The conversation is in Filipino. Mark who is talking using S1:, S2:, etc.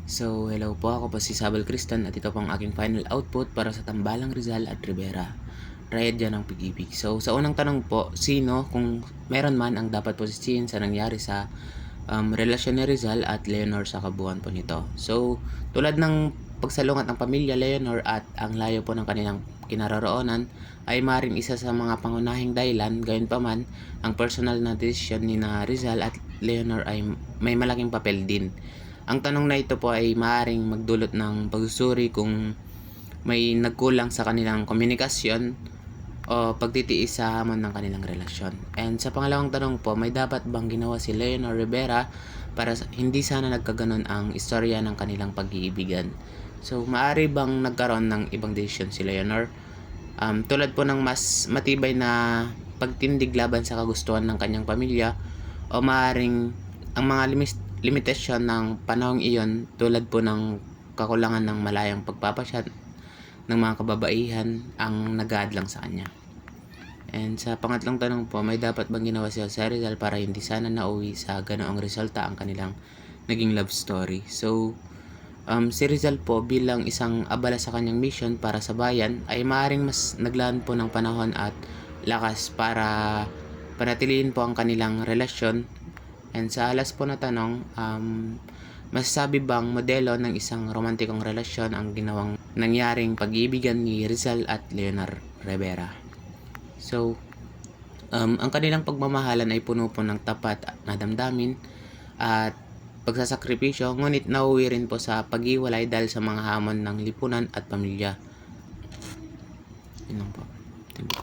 S1: So, hello po, ako po si Sabal Cristan at ito po ang aking final output para sa Tambalang Rizal at Rivera. Trahedya ng pag-ibig. So, sa unang tanong po, sino, kung meron man, ang dapat posisihin sa nangyari sa relasyon ni Rizal at Leonor sa kabuuan po nito. So, tulad ng pagsalungat ng pamilya Leonor at ang layo po ng kanilang kinaroroonan ay maaaring isa sa mga pangunahing dahilan. Gayunpaman, ang personal na desisyon ni na Rizal at Leonor ay may malaking papel din. Ang tanong na ito po ay maaaring magdulot ng pagsusuri kung may nagkulang sa kanilang komunikasyon o pagtitiis sa hamon ng kanilang relasyon. And sa pangalawang tanong po, may dapat bang ginawa si Leonor Rivera para hindi sana nagkaganon ang istorya ng kanilang pag-iibigan? So, maaari bang nagkaroon ng ibang desisyon si Leonor? Tulad po ng mas matibay na pagtindig laban sa kagustuhan ng kanyang pamilya, o maaaring ang mga limitasyon ng panahong iyon tulad po ng kakulangan ng malayang pagpapasyat ng mga kababaihan ang nag-aadlang sa kanya. And sa pangatlong tanong po, may dapat bang ginawa si Jose Rizal para hindi sana nauwi sa ganoong resulta ang kanilang naging love story? So, si Rizal po bilang isang abala sa kanyang mission para sa bayan ay maaaring mas naglaan po ng panahon at lakas para panatilihin po ang kanilang relasyon. And sa alas po na tanong, masasabi bang modelo ng isang romantikong relasyon ang ginawang nangyaring pag-iibigan ni Rizal at Leonor Rivera? So, ang kanilang pagmamahalan ay puno po ng tapat na damdamin at pagsasakripisyo, ngunit nauwi rin po sa pag-iwalay dahil sa mga hamon ng lipunan at pamilya. Yun lang po. Thank you.